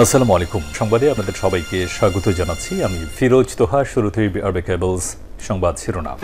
আসসালামু আলাইকুম। সংবাদে আপনাদের সবাইকে স্বাগত জানাচ্ছি। আমি ফিরোজ তোহা। শুরুতেই আরবে কেবলস সংবাদ শিরোনাম।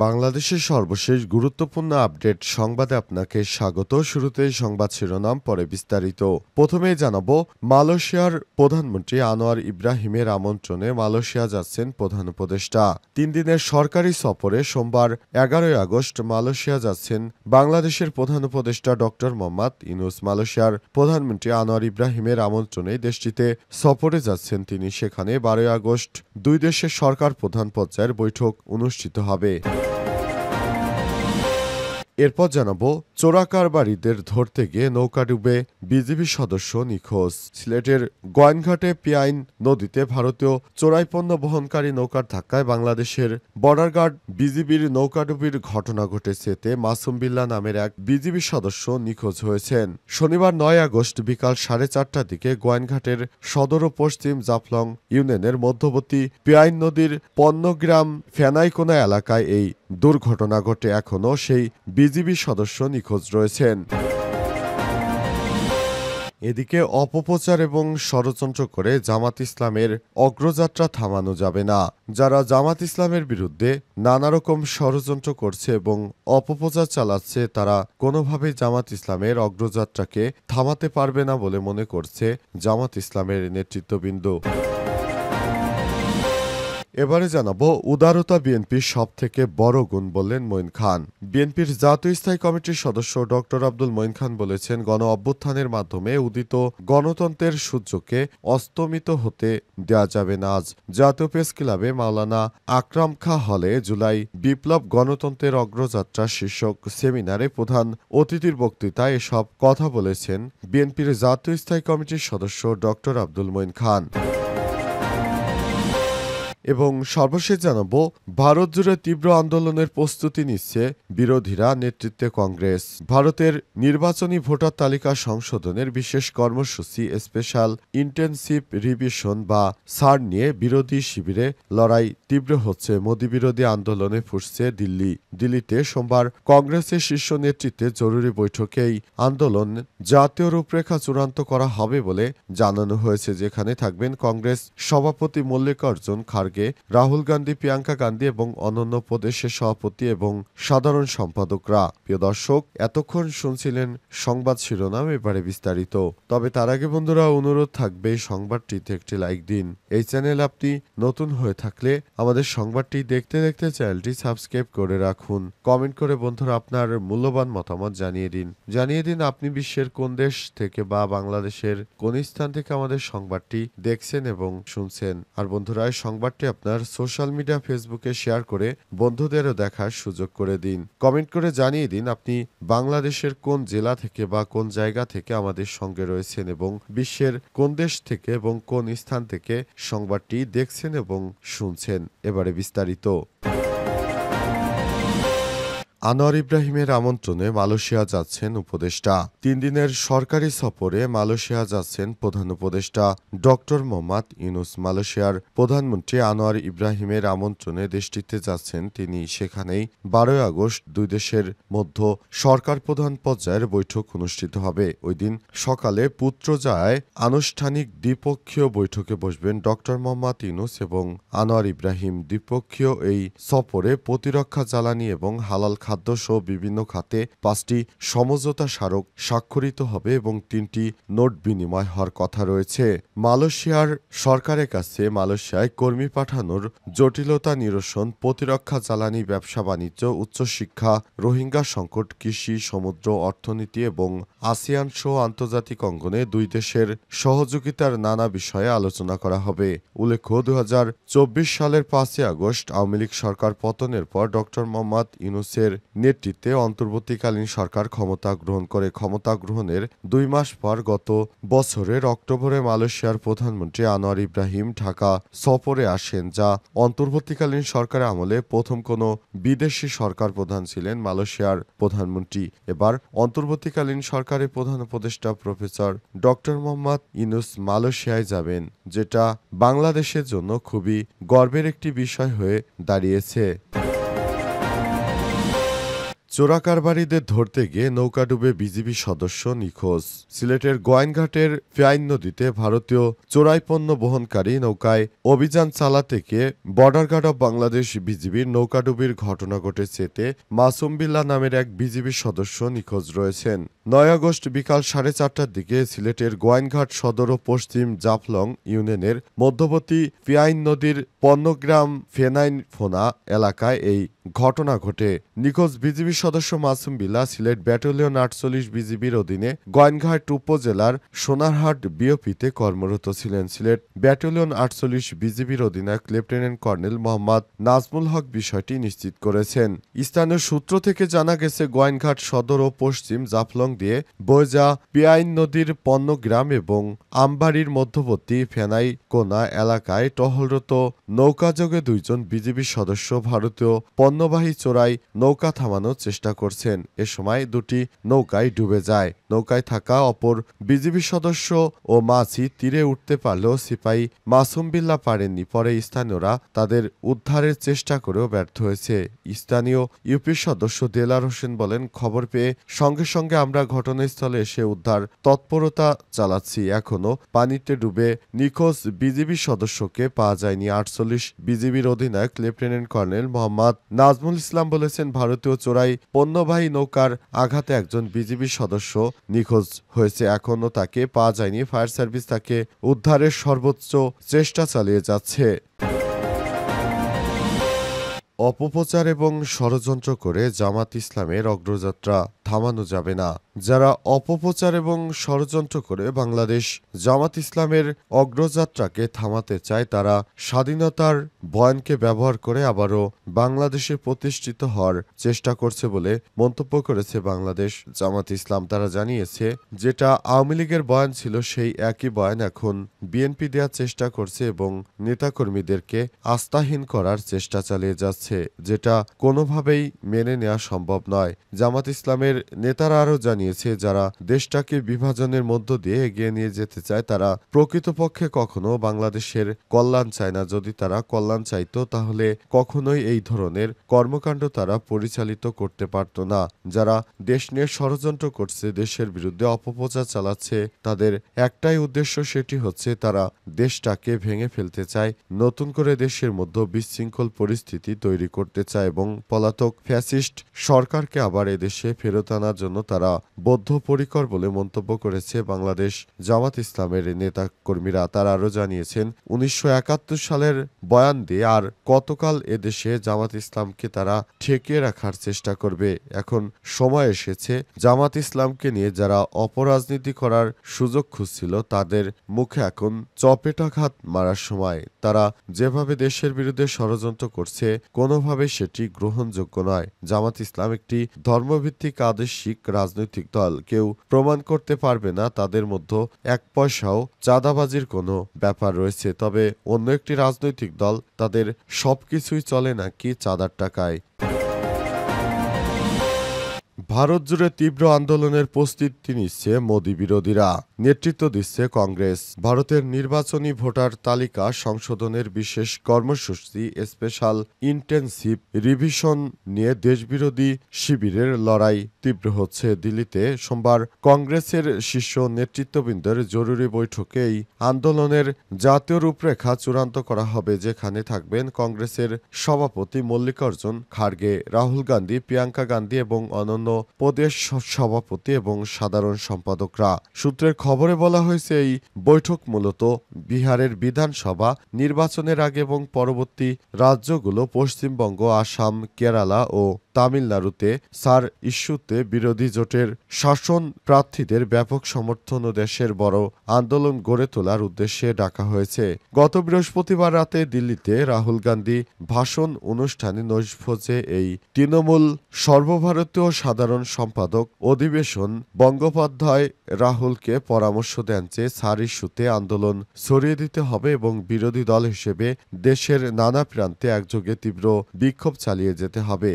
বাংলাদেশের সর্বশেষ গুরুত্বপূর্ণ আপডেট সংবাদে আপনাকে স্বাগত। শুরুতেই সংবাদ শিরোনাম, পরে বিস্তারিত। প্রথমেই জানাবো, মালয়েশিয়ার প্রধানমন্ত্রী আনোয়ার ইব্রাহিমের আমন্ত্রণে মালয়েশিয়া যাচ্ছেন প্রধান উপদেষ্টা। 3 দিনের সরকারি সফরে সোমবার 11 আগস্ট মালয়েশিয়া যাচ্ছেন বাংলাদেশের প্রধান উপদেষ্টা ডক্টর মোহাম্মদ ইউনূস। মালয়েশিয়ার প্রধানমন্ত্রী আনোয়ার ইব্রাহিমের আমন্ত্রণে দেশটিতে সফরে যাচ্ছেন তিনি। সেখানে 12 আগস্ট দুই দেশের সরকার প্রধান পর্যায়ের বৈঠক অনুষ্ঠিত হবে। এরপর জানাবো, চোরাকারবারিদের ধরতে গিয়ে নৌকাডুবে বিজিবি সদস্য নিখোঁজ। সিলেটের গোয়াইনঘাটে পিয়াইন নদীতে ভারতীয় চোরাই পণ্য বহনকারী নৌকার ধাক্কায় বাংলাদেশের বর্ডার গার্ড বিজিবির নৌকাডুবির ঘটনা ঘটেছে। এতে মাসুম বিল্লাহ নামের এক বিজিবি সদস্য নিখোঁজ হয়েছেন। শনিবার 9 আগস্ট বিকাল 4:30টার দিকে গোয়াইনঘাটের সদর ও পশ্চিম জাফলং ইউনিয়নের মধ্যবর্তী পিয়াইন নদীর পণ্যগ্রাম ফেনাইকোনা এলাকায় এই দুর্ঘটনা ঘটে। এখনও সেই বিজিবি সদস্য নিখোঁজ রয়েছেন। এদিকে অপপ্রচার এবং ষড়যন্ত্র করে জামাত ইসলামের অগ্রযাত্রা থামানো যাবে না। যারা জামাত ইসলামের বিরুদ্ধে নানা রকম ষড়যন্ত্র করছে এবং অপপ্রচার চালাচ্ছে, তারা কোনোভাবেই জামাত ইসলামের অগ্রযাত্রাকে থামাতে পারবে না বলে মনে করছে জামাত ইসলামের নেতৃত্ববৃন্দ। এবারে জানাবো, উদারতা বিএনপির সবথেকে বড় গুণ বললেন মঈন খান। বিএনপির জাতীয় স্থায়ী কমিটির সদস্য ডক্টর আব্দুল মঈন খান বলেছেন, গণ অভ্যুত্থানের মাধ্যমে উদিত গণতন্ত্রের সূর্যকে অস্তমিত হতে দেওয়া যাবে না। আজ জাতীয় প্রেস ক্লাবে মাওলানা আকরাম খাঁ হলে জুলাই বিপ্লব গণতন্ত্রের অগ্রযাত্রা শীর্ষক সেমিনারে প্রধান অতিথির বক্তৃতায় এসব কথা বলেছেন বিএনপির জাতীয় স্থায়ী কমিটির সদস্য ডক্টর আব্দুল মঈন খান। এবং সর্বশেষ জানাবো, ভারত জুড়ে তীব্র আন্দোলনের প্রস্তুতি নিচ্ছে বিরোধীরা, নেতৃত্বে কংগ্রেস। ভারতের নির্বাচনী ভোটার তালিকা সংশোধনের বিশেষ কর্মসূচি স্পেশাল ইন্টেনসিভ রিভিশন বা সার নিয়ে বিরোধী শিবিরে লড়াই তীব্র হচ্ছে। মোদি বিরোধী আন্দোলনে ফুঁসছে দিল্লিতে সোমবার কংগ্রেসের শীর্ষ নেতৃত্বে জরুরি বৈঠকে এই আন্দোলন জাতীয় রূপরেখা চূড়ান্ত করা হবে বলে জানানো হয়েছে, যেখানে থাকবেন কংগ্রেস সভাপতি মল্লিকার্জুন খাড়গে, রাহুল গান্ধী, প্রিয়াঙ্কা গান্ধী এবং অন্যান্য প্রদেশের সভাপতি এবং সাধারণ সম্পাদকরা। প্রিয় দর্শক, এতক্ষণ শুনছিলেন সংবাদ শিরোনাম, এবারে বিস্তারিত। তবে তার আগে বন্ধুরা, অনুরোধ থাকবে সংবাদটিতে একটি লাইক দিন। এই চ্যানেল আপনি নতুন হয়ে থাকলে আমাদের সংবাদটি দেখতে দেখতে চ্যানেলটি সাবস্ক্রাইব করে রাখুন। কমেন্ট করে বন্ধুরা আপনার মূল্যবান মতামত জানিয়ে দিন আপনি বিশ্বের কোন দেশ থেকে বা বাংলাদেশের কোন স্থান থেকে আমাদের সংবাদটি দেখছেন এবং শুনছেন। আর বন্ধুরা, এই সংবাদটি আপনার সোশ্যাল মিডিয়া ফেসবুকে শেয়ার করে বন্ধুদেরও দেখার সুযোগ করে দিন। কমেন্ট করে জানিয়ে দিন আপনি বাংলাদেশের কোন জেলা থেকে বা কোন জায়গা থেকে আমাদের সঙ্গে রয়েছেন এবং বিশ্বের কোন দেশ থেকে এবং কোন স্থান থেকে সংবাদটি দেখছেন এবং শুনছেন। এবারে বিস্তারিত। আনোয়ার ইব্রাহিমের আমন্ত্রণে মালয়েশিয়া যাচ্ছেন উপদেষ্টা। 3 দিনের সরকারি সফরে মালয়েশিয়া যাচ্ছেন প্রধান উপদেষ্টা ডক্টর মোহাম্মদ ইউনূস। মালয়েশিয়ার প্রধানমন্ত্রী আনোয়ার ইব্রাহিমের আমন্ত্রণে দেশটিতে যাচ্ছেন তিনি। সেখানেই 12 আগস্ট দুই দেশের মধ্যে সরকার প্রধান পর্যায়ের বৈঠক অনুষ্ঠিত হবে। ওই দিন সকালে পুত্রজায়ায় আনুষ্ঠানিক দ্বিপক্ষীয় বৈঠকে বসবেন ডক্টর মোহাম্মদ ইউনূস এবং আনোয়ার ইব্রাহিম। দ্বিপক্ষীয় এই সফরে প্রতিরক্ষা, জ্বালানি এবং হালাল খাদ্যসহ বিভিন্ন খাতে 5টি সমঝোতা স্মারক স্বাক্ষরিত হবে এবং 3টি নোট বিনিময় হওয়ার কথা রয়েছে। মালয়েশিয়ার সরকারের কাছে মালয়েশিয়ায় কর্মী পাঠানোর জটিলতা নিরসন, প্রতিরক্ষা, জ্বালানি, ব্যবসা বাণিজ্য, উচ্চশিক্ষা, রোহিঙ্গা সংকট, কৃষি, সমুদ্র অর্থনীতি এবং আসিয়ান সহ আন্তর্জাতিক অঙ্গনে দুই দেশের সহযোগিতার নানা বিষয়ে আলোচনা করা হবে। উল্লেখ্য, 2024 সালের 5 আগস্ট আওয়ামী লীগ সরকার পতনের পর ডক্টর মোহাম্মদ ইউনূসের নেতৃত্বে অন্তর্বর্তীকালীন সরকার ক্ষমতা গ্রহণ করে। ক্ষমতা গ্রহণের 2 মাস পর গত বছরের অক্টোবরে মালয়েশিয়ার প্রধানমন্ত্রী আনোয়ার ইব্রাহিম ঢাকা সফরে আসেন, যা অন্তর্বর্তীকালীন সরকারের আমলে প্রথম কোনো বিদেশি সরকার প্রধান ছিলেন মালয়েশিয়ার প্রধানমন্ত্রী। এবার অন্তর্বর্তীকালীন সরকারের প্রধান উপদেষ্টা প্রফেসর ডক্টর মোহাম্মদ ইউনূস মালয়েশিয়ায় যাবেন, যেটা বাংলাদেশের জন্য খুবই গর্বের একটি বিষয় হয়ে দাঁড়িয়েছে। চোরাকারবারিদের ধরতে গিয়ে নৌকাডুবে বিজিবি সদস্য নিখোঁজ। সিলেটের গোয়াইনঘাটের ফেয়াইন নদীতে ভারতীয় চোরাই পণ্য বহনকারী নৌকায় অভিযান চালাতে গিয়ে বর্ডার গার্ড অব বাংলাদেশ বিজিবির নৌকাডুবির ঘটনা ঘটেছে। এতে মাসুম বিল্লাহ নামের এক বিজিবি সদস্য নিখোঁজ রয়েছেন। ৯ আগস্ট বিকাল 4:30টার দিকে সিলেটের গোয়াইনঘাট সদর ও পশ্চিম জাফলং ইউনিয়নের মধ্যবর্তী ফেয়াইন নদীর পণ্যগ্রাম ফেনাইন ফোনা এলাকায় এই ঘটনা ঘটে। নিখোঁজ বিজিবি সদস্য মাসুম বিল্লাহ সিলেট ব্যাটালিয়ন ৪৮ বিজিবির অধীনে গোয়াইনঘাট উপজেলার সোনারহাট বিওপিতে কর্মরত ছিলেন। সিলেট ব্যাটালিয়ন ৪৮ বিজিবির অধিনায়ক লেফটেন্যান্ট কর্নেল মোহাম্মদ নাজমুল হক বিষয়টি নিশ্চিত করেছেন। স্থানীয় সূত্র থেকে জানা গেছে, গোয়াইনঘাট সদর ও পশ্চিম জাফলং দিয়ে বৈজা পিয়াইন নদীর পণ্যগ্রাম এবং আমবাড়ির মধ্যবর্তী ফেনাই কোনা এলাকায় টহলরত নৌকাযোগে ২ জন বিজিবি সদস্য ভারতীয় পণ্যবাহী চোরাই নৌকা থামানোর চেষ্টা করছেন। এ সময় ২টি নৌকায় ডুবে যায়। নৌকায় থাকা অপর বিজিবি সদস্য ও মাঝি তীরে উঠতে পারলেও সিপাহী মাসুম বিল্লাহ পারেননি। পরে স্থানীয়রা তাদের উদ্ধারের চেষ্টা করেও ব্যর্থ হয়েছে। স্থানীয় ইউপির সদস্য দেলার হোসেন বলেন, খবর পেয়ে সঙ্গে সঙ্গে আমরা ঘটনাস্থলে এসে উদ্ধার তৎপরতা চালাচ্ছি। এখনও পানিতে ডুবে নিখোঁজ বিজিবি সদস্যকে পাওয়া যায়নি। ৪৮ বিজিবির অধিনায়ক লেফটেন্যান্ট কর্নেল মোহাম্মদ নাজমুল ইসলাম বলেছেন, ভারতীয় চোরাই পণ্যবাহী নৌকার আঘাতে একজন বিজিবি সদস্য নিখোঁজ হয়েছে। এখনও তাকে পাওয়া যায়নি। ফায়ার সার্ভিস তাকে উদ্ধারের সর্বোচ্চ চেষ্টা চালিয়ে যাচ্ছে। অপপ্রচার এবং ষড়যন্ত্র করে জামাত ইসলামের অগ্রযাত্রা থামানো যাবে না। যারা অপপ্রচার এবং ষড়যন্ত্র করে বাংলাদেশ জামাত ইসলামের অগ্রযাত্রাকে থামাতে চায়, তারা স্বাধীনতার বয়ানকে ব্যবহার করে আবারও বাংলাদেশে প্রতিষ্ঠিত হওয়ার চেষ্টা করছে বলে মন্তব্য করেছে বাংলাদেশ জামাত ইসলাম। তারা জানিয়েছে, যেটা আওয়ামী লীগের বয়ান ছিল সেই একই বয়ান এখন বিএনপি দেওয়ার চেষ্টা করছে এবং নেতাকর্মীদেরকে আস্থাহীন করার চেষ্টা চালিয়ে যাচ্ছে, যেটা কোনোভাবেই মেনে নেওয়া সম্ভব নয়। জামাত ইসলামের নেতারা আরও জানিয়েছে, যারা দেশটাকে বিভাজনের মধ্য দিয়ে এগিয়ে নিয়ে যেতে চায় তারা প্রকৃতপক্ষে কখনো বাংলাদেশের কল্যাণ চায় না। যদি তারা কল্যাণ চাইতো তাহলে কখনোই এই ধরনের কর্মকাণ্ড তারা পরিচালিত করতে পারত না। যারা দেশ নিয়ে ষড়যন্ত্র করছে, দেশের বিরুদ্ধে অপপ্রচার চালাচ্ছে, তাদের একটাই উদ্দেশ্য, সেটি হচ্ছে তারা দেশটাকে ভেঙে ফেলতে চায়, নতুন করে দেশের মধ্যে বিশৃঙ্খল পরিস্থিতি তৈরি করতে চায় এবং পলাতক ফ্যাসিস্ট সরকারকে আবার এদেশে ফেরত আনার জন্য তারা বদ্ধপরিকর বলে মন্তব্য করেছে বাংলাদেশ জামাত ইসলামের নেতাকর্মীরা। তারা আরও জানিয়েছেন, ১৯৭১ সালের বয়ান দিয়ে আর কতকাল এদেশে জামাত ইসলামকে তারা ঠেকিয়ে রাখার চেষ্টা করবে। এখন সময় এসেছে জামাত ইসলামকে নিয়ে যারা অপরাজনীতি করার সুযোগ খুঁজছিল তাদের মুখে এখন চপেটাঘাত মারার সময়। তারা যেভাবে দেশের বিরুদ্ধে ষড়যন্ত্র করছে কোনোভাবে সেটি গ্রহণযোগ্য নয়। জামাত ইসলাম একটি ধর্মভিত্তিক আদর্শিক রাজনৈতিক দল। কেউ প্রমাণ করতে পারবে না তাদের মধ্যে এক পয়সাও চাঁদাবাজির কোনো ব্যাপার রয়েছে। তবে অন্য একটি রাজনৈতিক দল, তাদের সবকিছুই চলে নাকি চাঁদার টাকায়। ভারত জুড়ে তীব্র আন্দোলনের প্রস্তুতি নিচ্ছে মোদি বিরোধীরা, নেতৃত্ব দিচ্ছে কংগ্রেস। ভারতের নির্বাচনী ভোটার তালিকা সংশোধনের বিশেষ কর্মসূচি স্পেশাল ইন্টেনসিভ রিভিশন নিয়ে দেশবিরোধী শিবিরের লড়াই তীব্র হচ্ছে। দিল্লিতে সোমবার কংগ্রেসের শীর্ষ নেতৃত্ববৃন্দের জরুরি বৈঠকে এই আন্দোলনের জাতীয় রূপরেখা চূড়ান্ত করা হবে, যেখানে থাকবেন কংগ্রেসের সভাপতি মল্লিকার্জুন খাড়গে, রাহুল গান্ধী, প্রিয়াঙ্কা গান্ধী এবং অন্যান্য প্রদেশ সভাপতি এবং সাধারণ সম্পাদকরা। সূত্রের খবরে বলা হয়েছে, এই বৈঠক মূলত বিহারের বিধানসভা নির্বাচনের আগে এবং পরবর্তী রাজ্যগুলো পশ্চিমবঙ্গ, আসাম, কেরালা ও তামিলনাড়ুতে সার ইস্যুতে বিরোধী জোটের শাসন প্রার্থীদের ব্যাপক সমর্থন ও দেশের বড় আন্দোলন গড়ে তোলার উদ্দেশ্যে ডাকা হয়েছে। গত বৃহস্পতিবার রাতে দিল্লিতে রাহুল গান্ধী ভাষণ অনুষ্ঠানে নৈশভোজে এই তৃণমূল সর্বভারতীয় সাধারণ সম্পাদক অধিবেশন বন্দ্যোপাধ্যায় রাহুলকে পরামর্শ দেন যে সার ইস্যুতে আন্দোলন ছড়িয়ে দিতে হবে এবং বিরোধী দল হিসেবে দেশের নানা প্রান্তে একযোগে তীব্র বিক্ষোভ চালিয়ে যেতে হবে।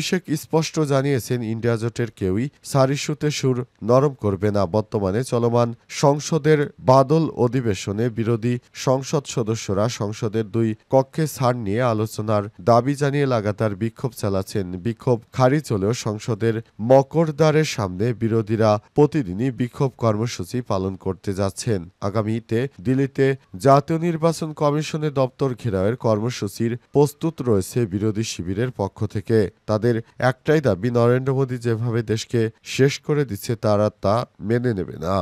অভিষেক স্পষ্ট জানিয়েছেন ইন্ডিয়া জোটের কেউই সার ইস্যুতে সুর নরম করবে না। বর্তমানে চলমান সংসদের বাদল অধিবেশনে বিরোধী সংসদ সদস্যরা সংসদের দুই কক্ষে ছাড় নিয়ে আলোচনার দাবি জানিয়ে লাগাতার বিক্ষোভ চালাচ্ছেন। বিক্ষোভ খারিজ হলেও সংসদের মকরদ্বারের সামনে বিরোধীরা প্রতিদিনই বিক্ষোভ কর্মসূচি পালন করতে যাচ্ছেন। আগামীতে দিল্লিতে জাতীয় নির্বাচন কমিশনের দপ্তর ঘেরাওয়ের কর্মসূচির প্রস্তুত রয়েছে বিরোধী শিবিরের পক্ষ থেকে। তাদের একটাই দাবি, নরেন্দ্র মোদী যেভাবে দেশকে শেষ করে দিচ্ছে তারা তা মেনে নেবে না।